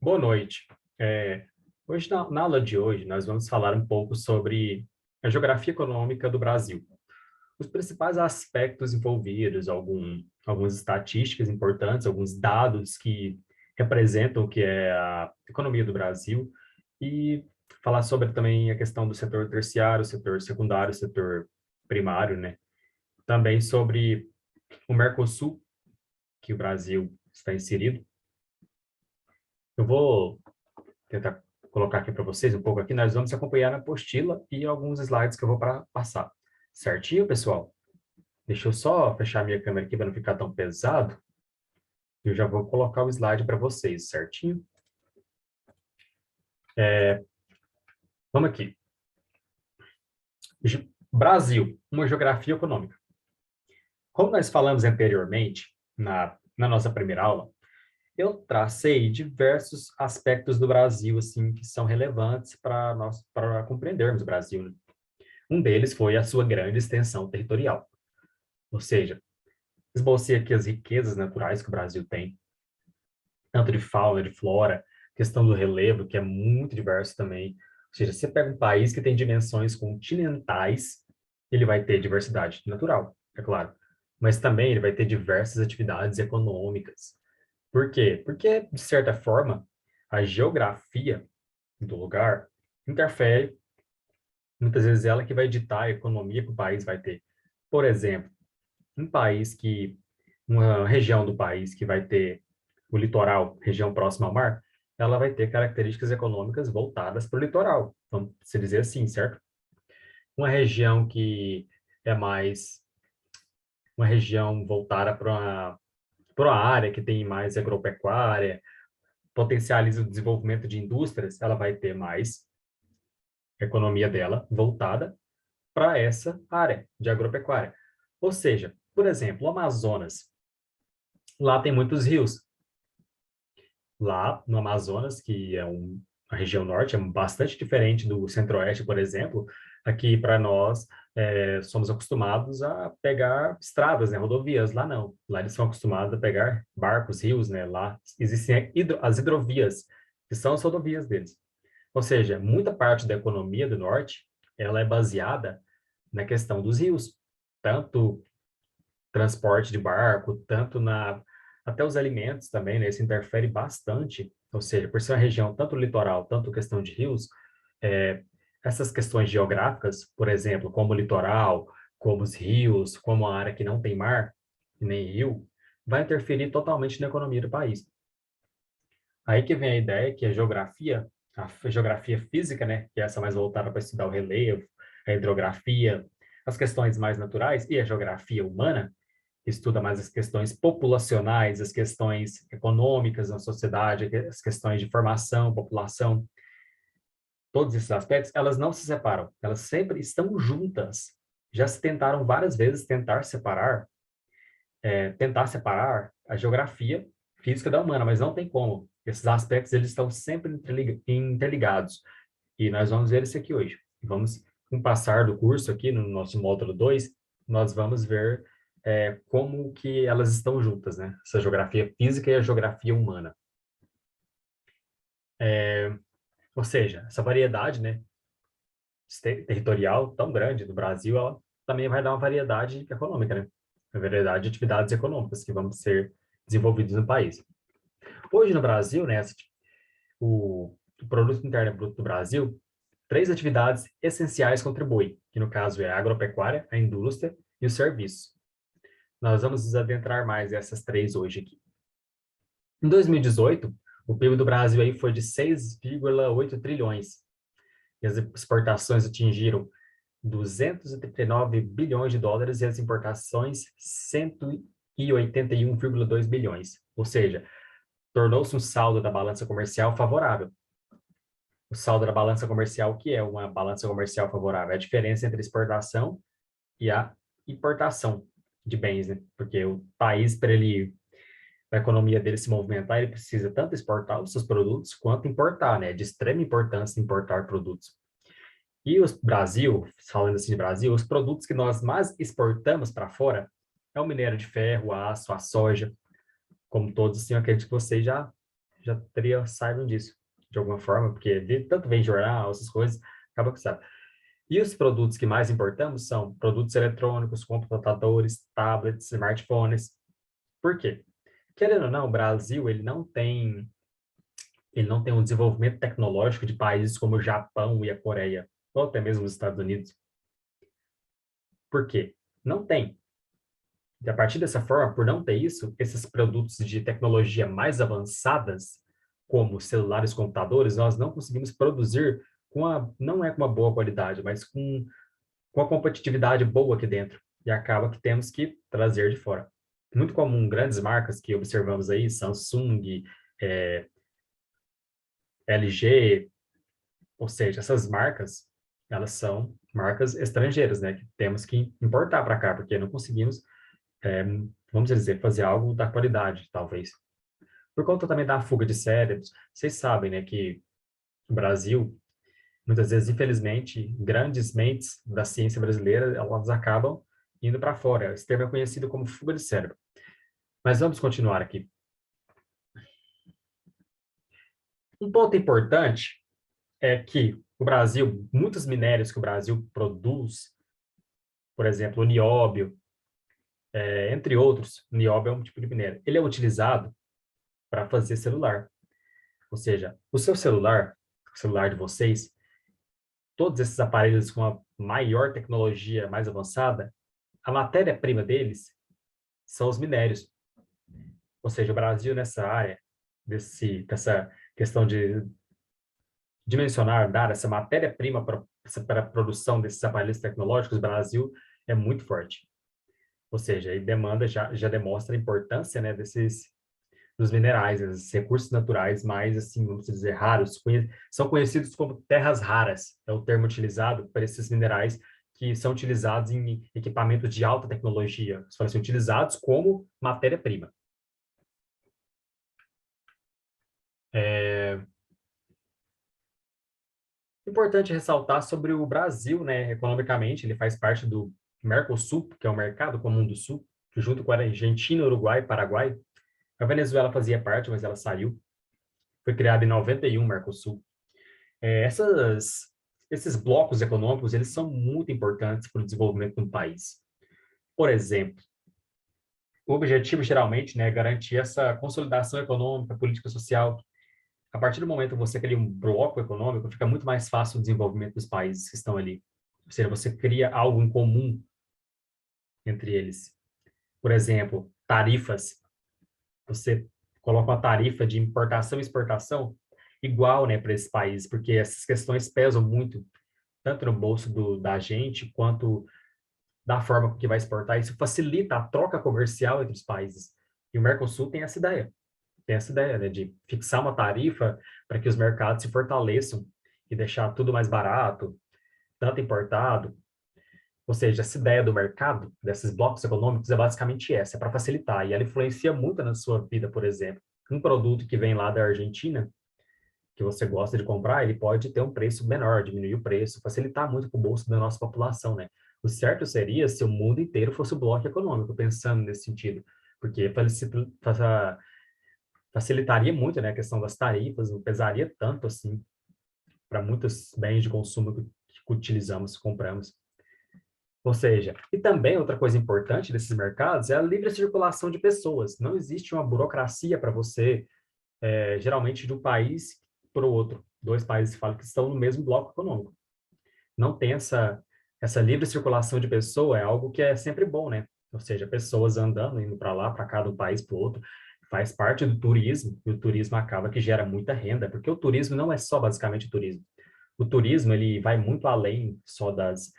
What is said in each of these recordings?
Boa noite. Hoje, na aula de hoje, nós vamos falar um pouco sobre a geografia econômica do Brasil. Os principais aspectos envolvidos, algumas estatísticas importantes, alguns dados que representam o que é a economia do Brasil e falar sobre também a questão do setor terciário, setor secundário, setor primário, né? Também sobre o Mercosul, que o Brasil está inserido. Eu vou tentar colocar aqui para vocês um pouco aqui, nós vamos acompanhar na apostila e alguns slides que eu vou passar. Certinho, pessoal? Deixa eu só fechar minha câmera aqui para não ficar tão pesado. Eu já vou colocar o slide para vocês, certinho? Vamos aqui. Brasil, uma geografia econômica. Como nós falamos anteriormente, na nossa primeira aula, eu tracei diversos aspectos do Brasil, assim, que são relevantes para compreendermos o Brasil, né? Um deles foi a sua grande extensão territorial. Ou seja, esbocei aqui as riquezas naturais que o Brasil tem, tanto de fauna, de flora, questão do relevo, que é muito diverso também. Ou seja, você pega um país que tem dimensões continentais, ele vai ter diversidade natural, é claro, mas também ele vai ter diversas atividades econômicas. Por quê? Porque, de certa forma, a geografia do lugar interfere, muitas vezes ela que vai ditar a economia que o país vai ter. Por exemplo, um país que, uma região do país que vai ter o litoral, região próxima ao mar, ela vai ter características econômicas voltadas para o litoral, vamos se dizer assim, certo? Uma região que é mais uma região voltada para uma área que tem mais agropecuária, potencializa o desenvolvimento de indústrias, ela vai ter mais economia dela voltada para essa área de agropecuária. Ou seja, por exemplo, o Amazonas, lá tem muitos rios. Lá no Amazonas, que é a região norte, é bastante diferente do centro-oeste, por exemplo, aqui para nós somos acostumados a pegar estradas, né, rodovias, lá não. Lá eles são acostumados a pegar barcos, rios, né, lá existem as hidrovias, que são as rodovias deles. Ou seja, muita parte da economia do norte, ela é baseada na questão dos rios, tanto transporte de barco, até os alimentos também, né? Isso interfere bastante, ou seja, por ser uma região tanto litoral, tanto questão de rios, é, essas questões geográficas, por exemplo, como o litoral, como os rios, como a área que não tem mar, nem rio, vai interferir totalmente na economia do país. Aí que vem a ideia que a geografia física, né, que é essa mais voltada para estudar o relevo, a hidrografia, as questões mais naturais, e a geografia humana, que estuda mais as questões populacionais, as questões econômicas na sociedade, as questões de formação, população, todos esses aspectos, elas não se separam, elas sempre estão juntas. Já se tentaram várias vezes tentar separar a geografia física da humana, mas não tem como. Esses aspectos eles estão sempre interligados. E nós vamos ver isso aqui hoje. Vamos, com o passar do curso aqui, no nosso módulo 2, nós vamos ver como que elas estão juntas, né? Essa geografia física e a geografia humana. Ou seja, essa variedade, né, territorial tão grande do Brasil, ela também vai dar uma variedade econômica, né? Uma variedade de atividades econômicas que vão ser desenvolvidas no país. Hoje no Brasil, né, o Produto Interno Bruto do Brasil, três atividades essenciais contribuem, que no caso é a agropecuária, a indústria e o serviço. Nós vamos nos adentrar mais essas três hoje aqui. Em 2018, o PIB do Brasil aí foi de 6,8 trilhões. E as exportações atingiram 239 bilhões de dólares e as importações 181,2 bilhões. Ou seja, tornou-se um saldo da balança comercial favorável. O saldo da balança comercial, o que é uma balança comercial favorável? É a diferença entre a exportação e a importação de bens, né? Porque o país, para a economia dele se movimentar, ele precisa tanto exportar os seus produtos quanto importar, né? É de extrema importância importar produtos. E o Brasil, falando assim de Brasil, os produtos que nós mais exportamos para fora é o minério de ferro, o aço, a soja, como todos, assim, eu acredito que vocês saibam disso, de alguma forma, porque tanto vem jornal, essas coisas, acaba que sabe. E os produtos que mais importamos são produtos eletrônicos, computadores, tablets, smartphones. Por quê? Querendo ou não, o Brasil, ele não tem um desenvolvimento tecnológico de países como o Japão e a Coreia, ou até mesmo os Estados Unidos. Por quê? Não tem. E a partir dessa forma, por não ter isso, esses produtos de tecnologia mais avançadas, como celulares e computadores, nós não conseguimos produzir não é com uma boa qualidade, mas com a competitividade boa aqui dentro. E acaba que temos que trazer de fora. Muito comum, grandes marcas que observamos aí, Samsung, é, LG, ou seja, essas marcas, elas são marcas estrangeiras, né? Que temos que importar para cá, porque não conseguimos, é, vamos dizer, fazer algo da qualidade, talvez. Por conta também da fuga de cérebros, vocês sabem, né, que o Brasil, muitas vezes, infelizmente, grandes mentes da ciência brasileira, elas acabam indo para fora. Esse termo é conhecido como fuga de cérebro. Mas vamos continuar aqui. Um ponto importante é que o Brasil, muitos minérios que o Brasil produz, por exemplo, o nióbio, entre outros, o nióbio é um tipo de minério, ele é utilizado para fazer celular. Ou seja, o celular de vocês, todos esses aparelhos com a maior tecnologia, mais avançada, a matéria-prima deles são os minérios. Ou seja, o Brasil nessa área, dessa questão de dimensionar, dar essa matéria-prima para a produção desses aparelhos tecnológicos, o Brasil é muito forte. Ou seja, a demanda já demonstra a importância, né, dos minerais, esses recursos naturais mais, assim, vamos dizer, raros, são conhecidos como terras raras, é o termo utilizado para esses minerais que são utilizados em equipamentos de alta tecnologia, são assim, utilizados como matéria-prima. Importante ressaltar sobre o Brasil, né, economicamente, ele faz parte do Mercosul, que é o Mercado Comum do Sul, que junto com a Argentina, Uruguai e Paraguai, a Venezuela fazia parte, mas ela saiu. Foi criado em 91, o Mercosul. Esses blocos econômicos, eles são muito importantes para o desenvolvimento de um país. Por exemplo, o objetivo, geralmente, né, é garantir essa consolidação econômica, política social. A partir do momento que você cria um bloco econômico, fica muito mais fácil o desenvolvimento dos países que estão ali. Ou seja, você cria algo em comum entre eles. Por exemplo, tarifas. Você coloca uma tarifa de importação e exportação igual, né, para esses países, porque essas questões pesam muito, tanto no bolso da gente, quanto da forma que vai exportar. Isso facilita a troca comercial entre os países. E o Mercosul tem essa ideia, né, de fixar uma tarifa para que os mercados se fortaleçam e deixar tudo mais barato, tanto importado. Ou seja, essa ideia do mercado, desses blocos econômicos, é basicamente essa, é para facilitar. E ela influencia muito na sua vida, por exemplo. Um produto que vem lá da Argentina, que você gosta de comprar, ele pode ter um preço menor, diminuir o preço, facilitar muito para o bolso da nossa população, né? O certo seria se o mundo inteiro fosse o bloco econômico, pensando nesse sentido, porque facilitaria muito, né, a questão das tarifas, não pesaria tanto assim para muitos bens de consumo que utilizamos, compramos. Ou seja, e também outra coisa importante desses mercados é a livre circulação de pessoas. Não existe uma burocracia para você, geralmente, de um país para o outro. Dois países falam que estão no mesmo bloco econômico. Não tem essa livre circulação de pessoa, é algo que é sempre bom, né? Ou seja, pessoas andando, indo para lá, para cá, de um país para o outro, faz parte do turismo, e o turismo acaba que gera muita renda, porque o turismo não é só basicamente turismo. O turismo, ele vai muito além só das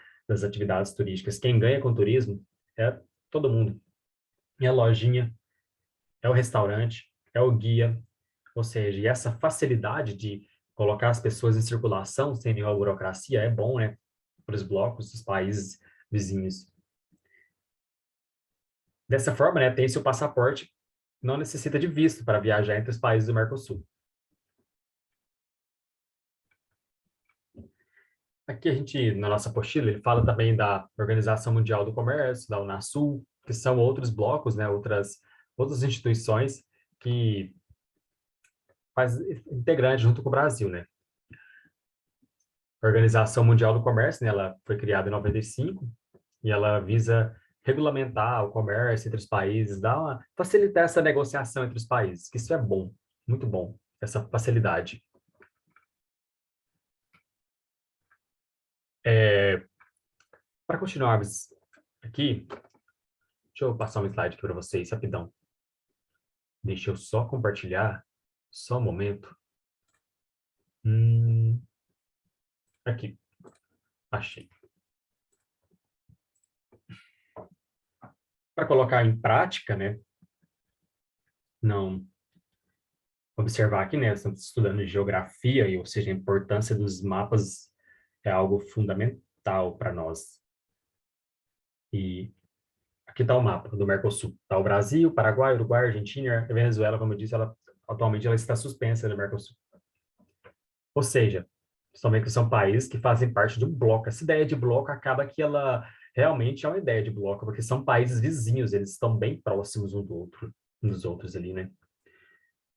atividades turísticas. Quem ganha com o turismo é todo mundo. É a lojinha, é o restaurante, é o guia, ou seja, e essa facilidade de colocar as pessoas em circulação sem nenhuma burocracia é bom, né, para os blocos dos países vizinhos. Dessa forma, né, tem seu passaporte, não necessita de visto para viajar entre os países do Mercosul. Aqui a gente, na nossa apostila, ele fala também da Organização Mundial do Comércio, da Unasul, que são outros blocos, né, outras instituições que faz integrante junto com o Brasil, né? A Organização Mundial do Comércio, né, ela foi criada em 95 e ela visa regulamentar o comércio entre os países, facilitar essa negociação entre os países, que isso é bom, muito bom, essa facilidade. Para continuarmos aqui, deixa eu passar um slide aqui para vocês, rapidão. Deixa eu só compartilhar, só um momento. Aqui, achei. Para colocar em prática, né? Não observar aqui, né? Estamos estudando geografia, ou seja, a importância dos mapas é algo fundamental para nós. E aqui está o mapa do Mercosul. Está o Brasil, Paraguai, Uruguai, Argentina, Venezuela, como eu disse, atualmente ela está suspensa no Mercosul. Ou seja, somente são países que fazem parte de um bloco. Essa ideia de bloco acaba que ela realmente é uma ideia de bloco, porque são países vizinhos, eles estão bem próximos um dos outros ali, né?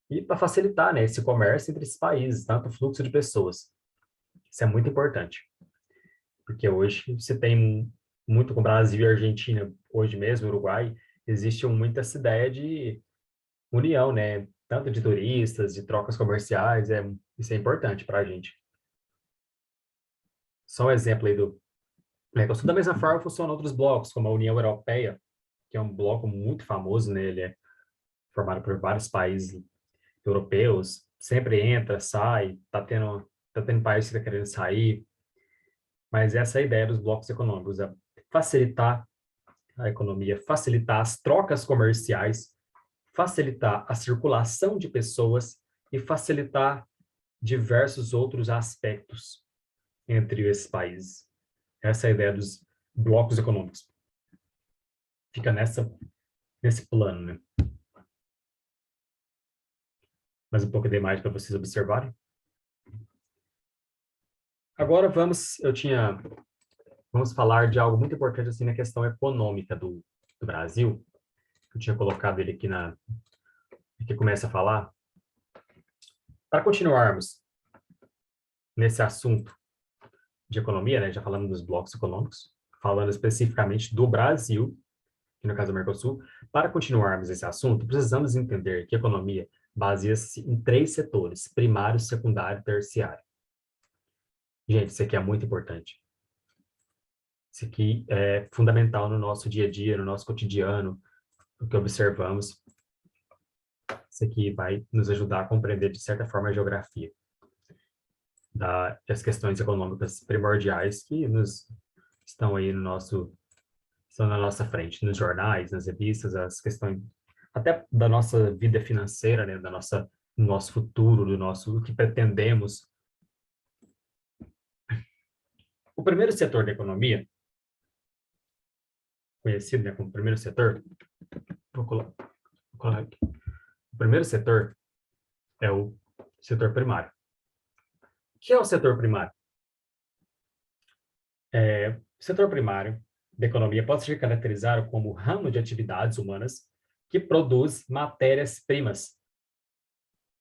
E para facilitar, né, esse comércio entre esses países, tanto o fluxo de pessoas. Isso é muito importante, porque hoje você tem muito com o Brasil e Argentina, hoje mesmo, Uruguai, existe muito essa ideia de união, né? Tanto de turistas, de trocas comerciais, isso é importante para a gente. Só um exemplo aí do Mercosul. Da mesma forma, funcionam outros blocos, como a União Europeia, que é um bloco muito famoso, né? Ele é formado por vários países europeus, sempre entra, sai, tá tendo país que está querendo sair, mas essa é a ideia dos blocos econômicos, é facilitar a economia, facilitar as trocas comerciais, facilitar a circulação de pessoas e facilitar diversos outros aspectos entre esses países. Essa é a ideia dos blocos econômicos. Fica nesse plano, né? Mais um pouco de imagem para vocês observarem. Agora vamos falar de algo muito importante assim na questão econômica do Brasil. Eu tinha colocado ele aqui começa a falar. Para continuarmos nesse assunto de economia, né, já falamos dos blocos econômicos, falando especificamente do Brasil, que no caso do Mercosul, para continuarmos esse assunto, precisamos entender que a economia baseia-se em 3 setores: primário, secundário e terciário. Gente, isso aqui é muito importante. Isso aqui é fundamental no nosso dia a dia, no nosso cotidiano, o que observamos. Isso aqui vai nos ajudar a compreender, de certa forma, a geografia das questões econômicas primordiais que estão aí estão na nossa frente, nos jornais, nas revistas, as questões até da nossa vida financeira, né, do nosso futuro, do que pretendemos. O primeiro setor da economia, conhecido, né, como primeiro setor, vou colocar aqui. O primeiro setor é o setor primário. O que é o setor primário? O setor primário da economia pode ser caracterizado como ramo de atividades humanas que produz matérias-primas,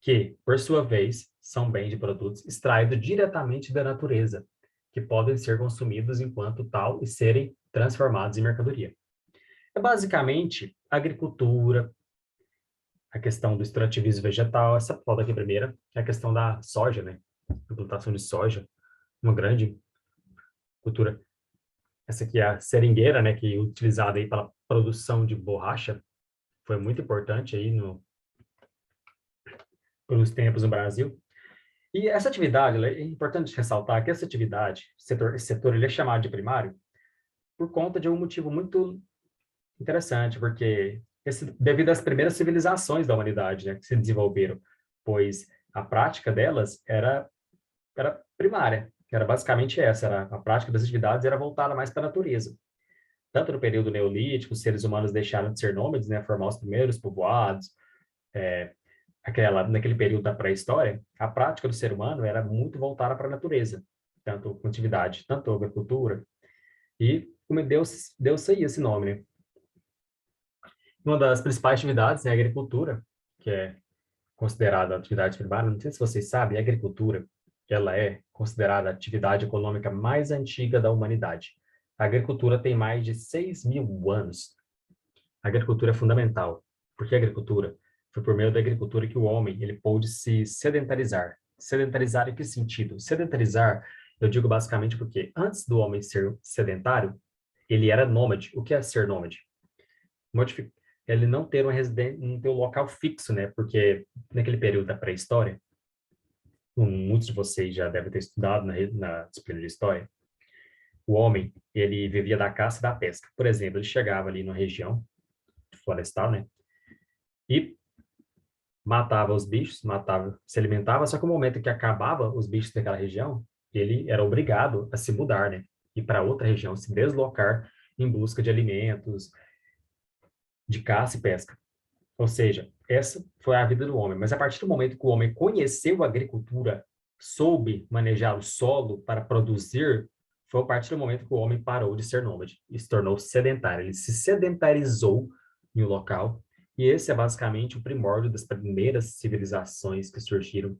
que, por sua vez, são bens de produtos extraídos diretamente da natureza, que podem ser consumidos enquanto tal e serem transformados em mercadoria. É basicamente a agricultura, a questão do extrativismo vegetal, essa foto aqui primeira, é a questão da soja, né? A plantação de soja, uma grande cultura. Essa aqui é a seringueira, né, que é utilizada aí para produção de borracha, foi muito importante aí pelos tempos no Brasil. E essa atividade, é importante ressaltar que essa atividade, esse setor, ele é chamado de primário por conta de um motivo muito interessante, porque devido às primeiras civilizações da humanidade, né, que se desenvolveram, pois a prática delas era primária, que era basicamente essa, a prática das atividades era voltada mais para a natureza. Tanto no período neolítico, os seres humanos deixaram de ser nômades, né, formar os primeiros povoados, naquele período da pré-história, a prática do ser humano era muito voltada para a natureza, tanto com atividade, tanto agricultura, e como deu-se aí esse nome, né? Uma das principais atividades é a agricultura, que é considerada atividade primária, não sei se vocês sabem, a agricultura, ela é considerada a atividade econômica mais antiga da humanidade. A agricultura tem mais de 6.000 anos. A agricultura é fundamental, porque a agricultura foi por meio da agricultura que o homem ele pôde se sedentarizar. Sedentarizar em que sentido? Sedentarizar, eu digo basicamente porque antes do homem ser sedentário, ele era nômade. O que é ser nômade? Ele não ter uma residência, não ter um local fixo, né? Porque naquele período da pré-história, muitos de vocês já devem ter estudado na disciplina de história, o homem, ele vivia da caça e da pesca. Por exemplo, ele chegava ali numa região florestal, né? E matava os bichos, matava, se alimentava, só que no momento que acabava os bichos daquela região, ele era obrigado a se mudar, né? Ir para outra região, se deslocar em busca de alimentos, de caça e pesca. Ou seja, essa foi a vida do homem. Mas a partir do momento que o homem conheceu a agricultura, soube manejar o solo para produzir, foi a partir do momento que o homem parou de ser nômade e se tornou sedentário. Ele se sedentarizou em um local, e esse é basicamente o primórdio das primeiras civilizações que surgiram.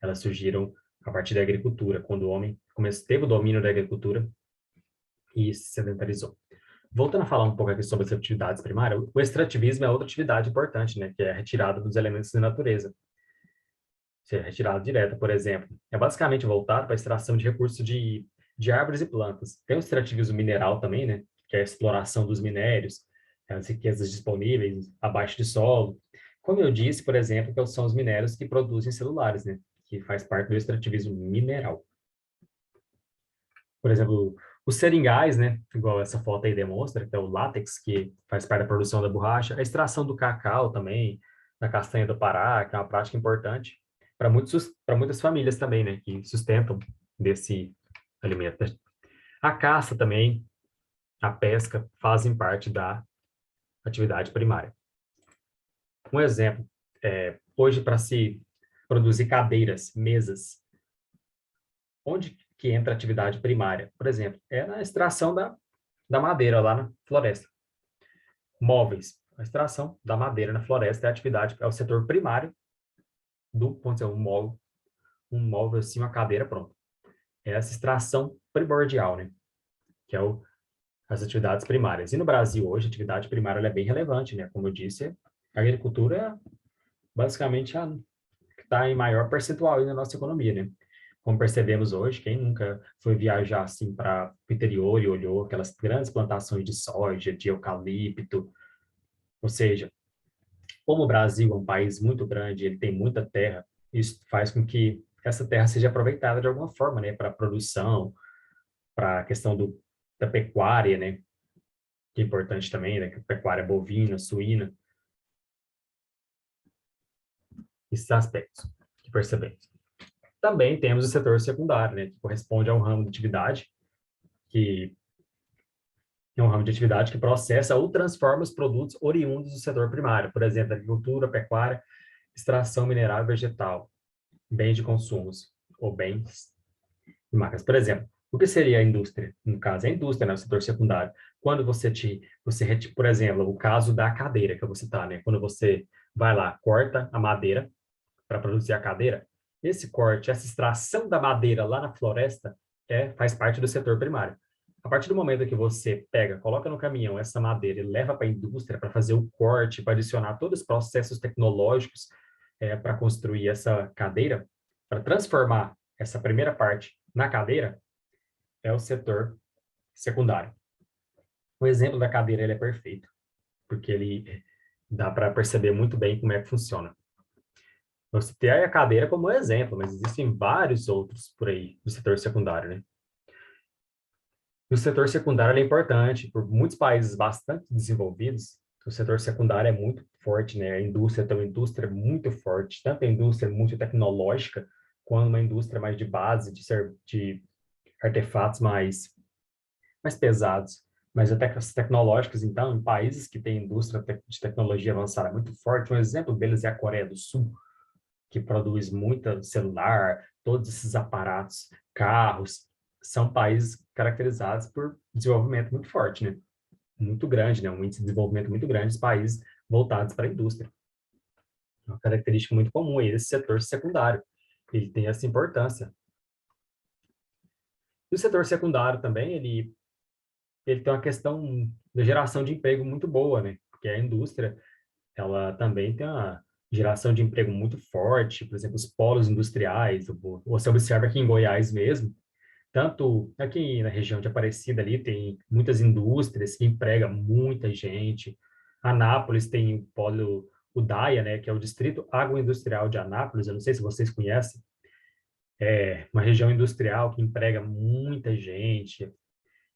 Elas surgiram a partir da agricultura, quando o homem teve o domínio da agricultura e se sedentarizou. Voltando a falar um pouco aqui sobre as atividades primárias, o extrativismo é outra atividade importante, né, que é a retirada dos elementos da natureza. Se é retirada direta, por exemplo, é basicamente voltado para a extração de recursos de árvores e plantas. Tem o extrativismo mineral também, né, que é a exploração dos minérios, as riquezas disponíveis abaixo de solo. Como eu disse, por exemplo, que são os minérios que produzem celulares, né, que faz parte do extrativismo mineral. Por exemplo, os seringais, né, igual essa foto aí demonstra, que é o látex, que faz parte da produção da borracha, a extração do cacau também, da castanha do Pará, que é uma prática importante para muitas famílias também, né, que sustentam desse alimento. A caça também, a pesca, fazem parte da atividade primária. Um exemplo, hoje para se produzir cadeiras, mesas, onde que entra a atividade primária? Por exemplo, é na extração da madeira lá na floresta. Móveis, a extração da madeira na floresta é a atividade, é o setor primário vamos dizer, um móvel assim, uma cadeira, pronto. É essa extração primordial, né? Que é as atividades primárias. E no Brasil hoje, a atividade primária ela é bem relevante, né? Como eu disse, a agricultura é basicamente a que está em maior percentual aí na nossa economia, né? Como percebemos hoje, quem nunca foi viajar assim para o interior e olhou aquelas grandes plantações de soja, de eucalipto, ou seja, como o Brasil é um país muito grande, ele tem muita terra, isso faz com que essa terra seja aproveitada de alguma forma, né, para produção, para a questão da pecuária, né, que é importante também, né, que a pecuária bovina, suína, esses aspectos que percebemos. Também temos o setor secundário, né, que corresponde a um ramo de atividade que é um ramo de atividade que processa ou transforma os produtos oriundos do setor primário, por exemplo, agricultura, pecuária, extração mineral e vegetal, bens de consumos ou bens e marcas. Por exemplo, o que seria a indústria? No caso, é a indústria, né, o setor secundário. Quando por exemplo, o caso da cadeira que eu vou citar, né? Quando você vai lá, corta a madeira para produzir a cadeira, esse corte, essa extração da madeira lá na floresta faz parte do setor primário. A partir do momento que você pega, coloca no caminhão essa madeira e leva para a indústria para fazer o corte, para adicionar todos os processos tecnológicos para construir essa cadeira, para transformar essa primeira parte na cadeira, é o setor secundário. O exemplo da cadeira ele é perfeito, porque ele dá para perceber muito bem como é que funciona. Eu citei a cadeira como exemplo, mas existem vários outros por aí do setor secundário, né? E o setor secundário é importante, por muitos países bastante desenvolvidos, o setor secundário é muito forte, né? A indústria tem uma indústria muito forte, tanto a indústria muito tecnológica, quanto uma indústria mais de base, de artefatos mais pesados. Mas até as tecnológicas, então, em países que têm indústria de tecnologia avançada muito forte, um exemplo deles é a Coreia do Sul, que produz muito celular, todos esses aparatos, carros, são países caracterizados por desenvolvimento muito forte, né? Muito grande, né? Um índice de desenvolvimento muito grande dos países voltados para a indústria. uma característica muito comum aí desse setor secundário. Ele tem essa importância. E o setor secundário também, ele tem uma questão de geração de emprego muito boa, né? Porque a indústria, ela também tem uma geração de emprego muito forte, por exemplo, os polos industriais, você observa aqui em Goiás mesmo, tanto aqui na região de Aparecida ali, tem muitas indústrias que empregam muita gente. Anápolis tem o polo, o DAIA, né, que é o Distrito Agroindustrial de Anápolis, eu não sei se vocês conhecem, é uma região industrial que emprega muita gente.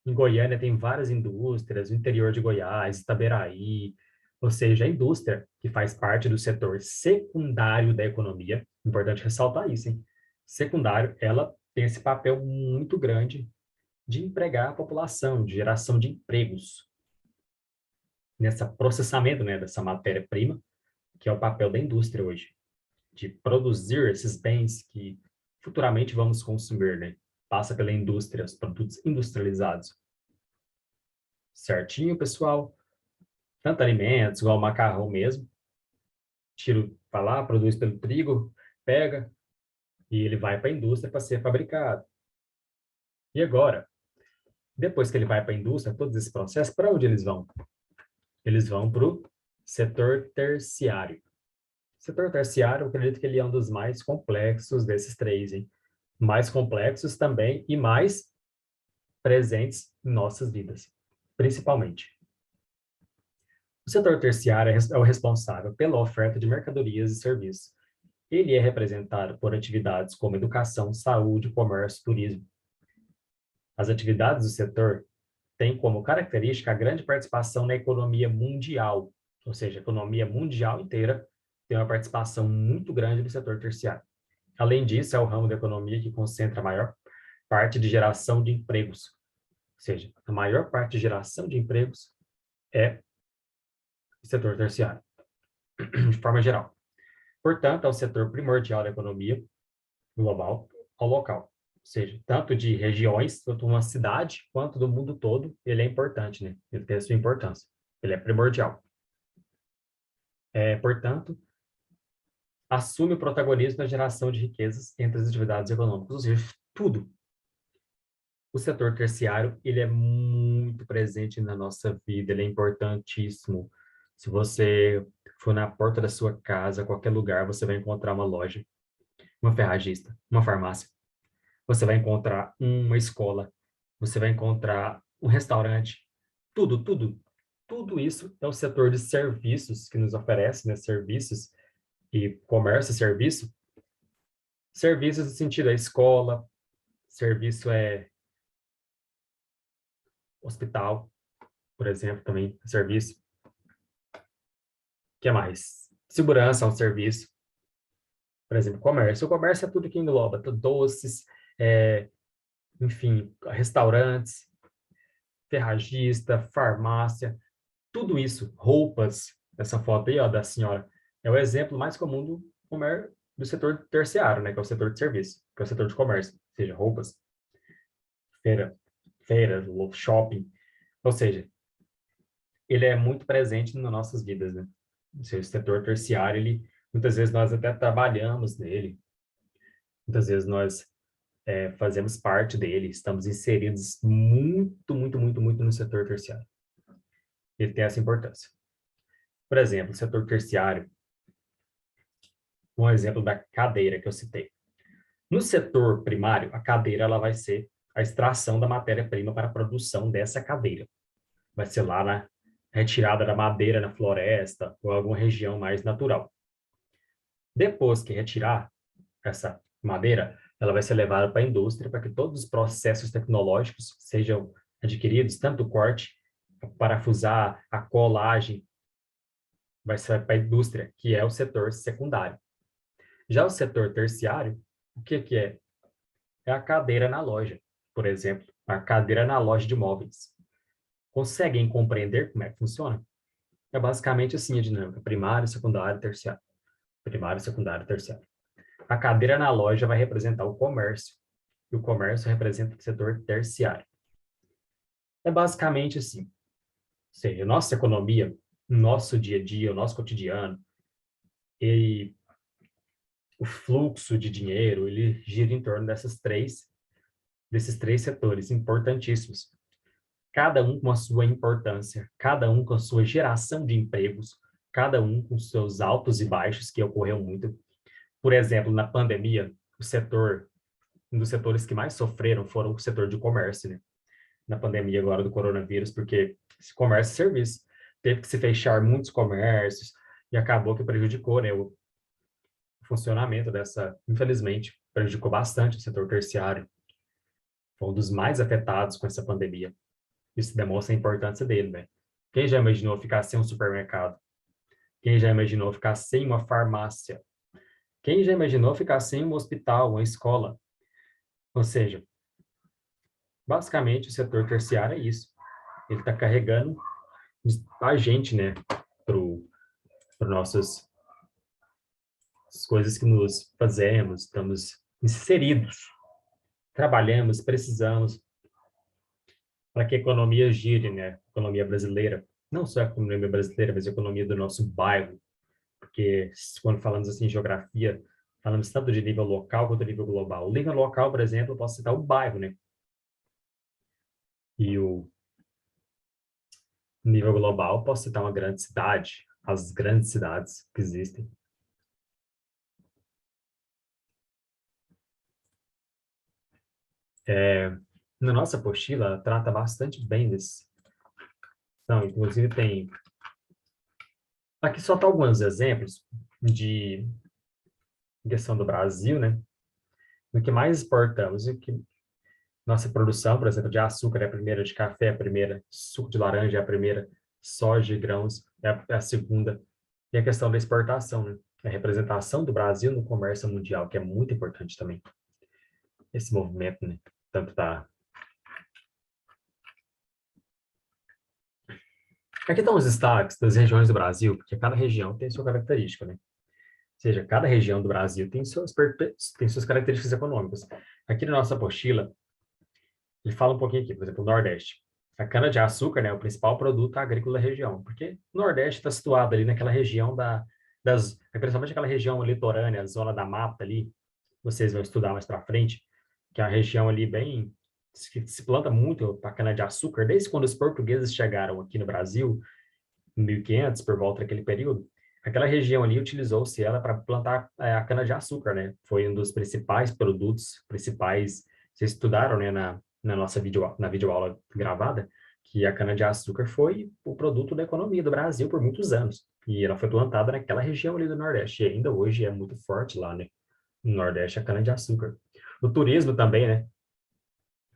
Em Goiânia tem várias indústrias, no interior de Goiás, Itaberaí, ou seja, a indústria que faz parte do setor secundário da economia, importante ressaltar isso, hein? Secundário, ela tem esse papel muito grande de empregar a população, de geração de empregos, nessa processamento, né, dessa matéria-prima, que é o papel da indústria hoje, de produzir esses bens que futuramente vamos consumir, né? Passa pela indústria, os produtos industrializados. Certinho, pessoal? Tanto alimentos, igual o macarrão mesmo, tiro para lá, produz pelo trigo, pega e ele vai para a indústria para ser fabricado. E agora, depois que ele vai para a indústria, todos esses processos, para onde eles vão? Eles vão para o setor terciário. O setor terciário, eu acredito que ele é um dos mais complexos desses três, hein? Mais complexos também e mais presentes em nossas vidas, principalmente. O setor terciário é o responsável pela oferta de mercadorias e serviços. Ele é representado por atividades como educação, saúde, comércio, turismo. As atividades do setor têm como característica a grande participação na economia mundial, ou seja, a economia mundial inteira tem uma participação muito grande no setor terciário. Além disso, é o ramo da economia que concentra a maior parte de geração de empregos, ou seja, a maior parte de geração de empregos é o setor terciário, de forma geral. Portanto, é o setor primordial da economia global ao local. Ou seja, tanto de regiões, tanto uma cidade, quanto do mundo todo, ele é importante, né? Ele tem a sua importância. Ele é primordial. Portanto, assume o protagonismo na geração de riquezas entre as atividades econômicas, ou seja, tudo. O setor terciário, ele é muito presente na nossa vida, ele é importantíssimo. Se você for na porta da sua casa, qualquer lugar, você vai encontrar uma loja, uma ferragista, uma farmácia. Você vai encontrar uma escola, você vai encontrar um restaurante, tudo isso é o setor de serviços que nos oferece, né? Serviços e comércio e serviço. Serviços no sentido é escola, serviço é hospital, por exemplo, também é serviço. O que mais? Segurança é um serviço. Por exemplo, comércio. O comércio é tudo que engloba, doces, enfim, restaurantes, ferragista, farmácia, tudo isso, roupas, essa foto aí, ó, da senhora, é o exemplo mais comum do setor terciário, né, que é o setor de serviço, que é o setor de comércio, ou seja, roupas, feira, feiras, shopping, ou seja, ele é muito presente nas nossas vidas, né? O setor terciário, ele, muitas vezes nós até trabalhamos nele, muitas vezes nós fazemos parte dele, estamos inseridos muito no setor terciário. Ele tem essa importância. Por exemplo, o setor terciário, um exemplo da cadeira que eu citei. No setor primário, a cadeira ela vai ser a extração da matéria-prima para a produção dessa cadeira. Vai ser lá na retirada da madeira na floresta ou alguma região mais natural. Depois que retirar essa madeira, ela vai ser levada para a indústria para que todos os processos tecnológicos sejam adquiridos, tanto o corte, a parafusar, a colagem, vai ser para a indústria, que é o setor secundário. Já o setor terciário, o que é? É a cadeira na loja, por exemplo, a cadeira na loja de móveis. Conseguem compreender como é que funciona? É basicamente assim a dinâmica, primário, secundário, terciário. Primário, secundário, terciário. A cadeira na loja vai representar o comércio, e o comércio representa o setor terciário. É basicamente assim. Ou seja, nossa economia, nosso dia a dia, o nosso cotidiano, E o fluxo de dinheiro, ele gira em torno desses três setores importantíssimos. Cada um com a sua importância, cada um com a sua geração de empregos, cada um com seus altos e baixos, que ocorreu muito. Por exemplo, na pandemia, um dos setores que mais sofreram foram o setor de comércio, né? Na pandemia agora do coronavírus, porque comércio e serviço. Teve que se fechar muitos comércios e acabou que prejudicou, né, o funcionamento infelizmente, prejudicou bastante o setor terciário. Foi um dos mais afetados com essa pandemia. Isso demonstra a importância dele, né? Quem já imaginou ficar sem um supermercado? Quem já imaginou ficar sem uma farmácia? Quem já imaginou ficar sem um hospital, uma escola? Ou seja, basicamente o setor terciário é isso. Ele está carregando a gente, né, para nossas as coisas que nos fazemos, estamos inseridos, trabalhamos, precisamos para que a economia gire, né? A economia brasileira, não só a economia brasileira, mas a economia do nosso bairro, porque quando falamos assim em geografia, falamos tanto de nível local quanto de nível global. O nível local, por exemplo, eu posso citar o bairro, né? E o nível global, eu posso citar uma grande cidade, as grandes cidades que existem. Na nossa apostila, ela trata bastante bem desse. Então, inclusive, tem. Aqui só tá alguns exemplos de questão do Brasil, né? O que mais exportamos, o que nossa produção, por exemplo, de açúcar é a primeira, de café é a primeira, suco de laranja é a primeira, soja e grãos é a segunda. E a questão da exportação, né? A representação do Brasil no comércio mundial, que é muito importante também. Esse movimento, né? Tanto da. Aqui estão os destaques das regiões do Brasil, porque cada região tem sua característica, né? Ou seja, cada região do Brasil tem suas características econômicas. Aqui na nossa apostila, ele fala um pouquinho aqui, por exemplo, o Nordeste. A cana-de-açúcar, né, é o principal produto agrícola da região, porque o Nordeste está situado ali naquela região principalmente aquela região litorânea, a zona da mata ali, vocês vão estudar mais para frente, que é a região ali que se planta muito a cana-de-açúcar, desde quando os portugueses chegaram aqui no Brasil, em 1500, por volta daquele período, aquela região ali utilizou-se ela para plantar a cana-de-açúcar, né? Foi um dos principais produtos, vocês estudaram, né, na nossa na videoaula gravada, que a cana-de-açúcar foi o produto da economia do Brasil por muitos anos. E ela foi plantada naquela região ali do Nordeste, e ainda hoje é muito forte lá, né? No Nordeste, a cana-de-açúcar. O turismo também, né?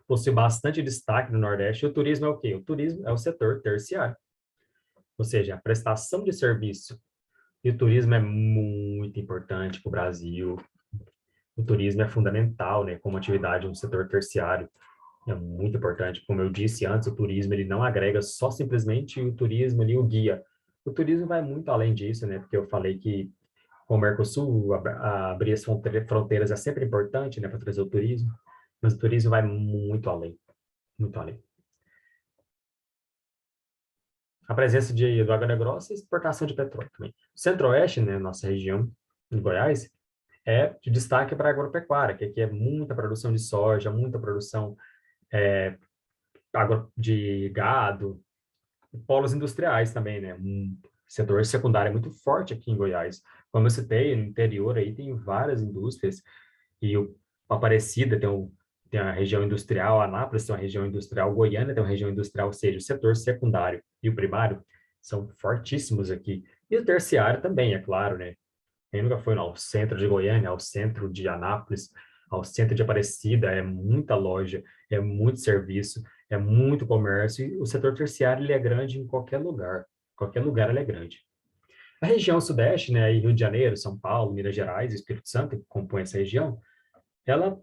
Possui bastante destaque no Nordeste. E o turismo é o quê? O turismo é o setor terciário, ou seja, a prestação de serviço. E o turismo é muito importante para o Brasil. O turismo é fundamental, né, como atividade no setor terciário. É muito importante. Como eu disse antes, o turismo ele não agrega só simplesmente o turismo ali, o guia. O turismo vai muito além disso, né? Porque eu falei que com o Mercosul, abrir as fronteiras é sempre importante, né, para trazer o turismo. Mas o turismo vai muito além, muito além. A presença do agronegócio e exportação de petróleo também. O Centro-Oeste, né, nossa região, em Goiás, é de destaque para a agropecuária, que aqui é muita produção de soja, muita produção de gado, polos industriais também, né? Um setor secundário muito forte aqui em Goiás. Como eu citei, no interior aí tem várias indústrias, e o Aparecida tem a região industrial, a Anápolis tem uma região industrial, Goiânia tem uma região industrial, ou seja, o setor secundário e o primário são fortíssimos aqui. E o terciário também, é claro, né? Quem nunca foi ao centro de Goiânia, ao centro de Anápolis, ao centro de Aparecida, é muita loja, é muito serviço, é muito comércio, e o setor terciário ele é grande em qualquer lugar ele é grande. A região sudeste, né, aí Rio de Janeiro, São Paulo, Minas Gerais, Espírito Santo, que compõe essa região, ela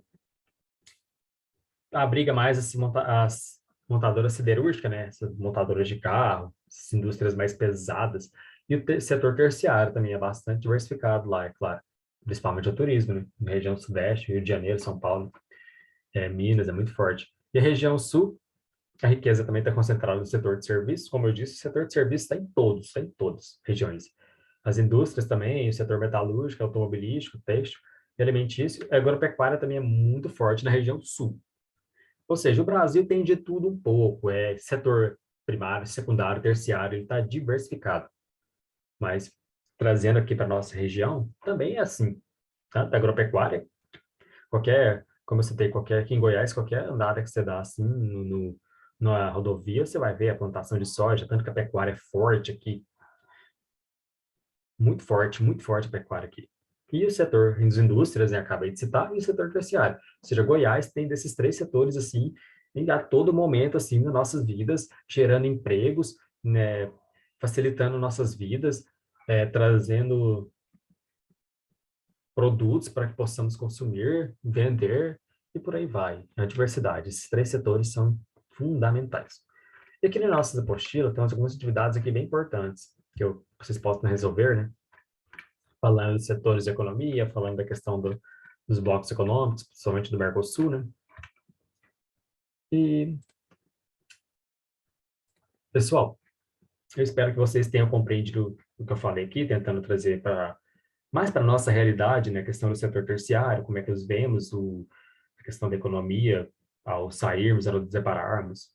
abriga mais as montadoras siderúrgicas, né, essas montadoras de carro, essas indústrias mais pesadas, e o setor terciário também é bastante diversificado lá, é claro, principalmente o turismo, né, na região sudeste, Rio de Janeiro, São Paulo, Minas, é muito forte. E a região sul, a riqueza também está concentrada no setor de serviços, como eu disse, o setor de serviços está em todas as regiões. as indústrias também, o setor metalúrgico, automobilístico, têxtil, e alimentício. A agropecuária também é muito forte na região sul. Ou seja, o Brasil tem de tudo um pouco, setor primário, secundário, terciário, ele está diversificado. Mas, trazendo aqui para a nossa região, também é assim, tá? Da agropecuária, como eu citei, aqui em Goiás, qualquer andada que você dá assim na rodovia, você vai ver a plantação de soja, tanto que a pecuária é forte aqui, muito forte a pecuária aqui. E o setor das indústrias, né, acabei de citar, e o setor terciário. Ou seja, Goiás tem desses três setores, assim, a todo momento, assim, nas nossas vidas, gerando empregos, né, facilitando nossas vidas, trazendo produtos para que possamos consumir, vender e por aí vai. A diversidade. Esses três setores são fundamentais. E aqui na nossa apostila, temos algumas atividades aqui bem importantes vocês possam resolver, né? Falando de setores de economia, falando da questão dos blocos econômicos, principalmente do Mercosul, né? E, pessoal, eu espero que vocês tenham compreendido o que eu falei aqui, tentando trazer mais para a nossa realidade, né? A questão do setor terciário, como é que nós vemos a questão da economia ao sairmos, ao nos depararmos.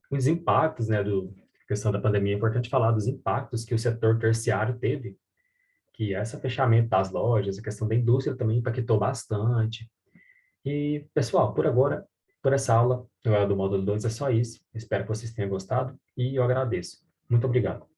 Os impactos, né, a questão da pandemia, é importante falar dos impactos que o setor terciário teve, que esse fechamento das lojas, a questão da indústria também impactou bastante. E, pessoal, por agora, por essa aula do módulo 2 é só isso. Espero que vocês tenham gostado e eu agradeço. Muito obrigado.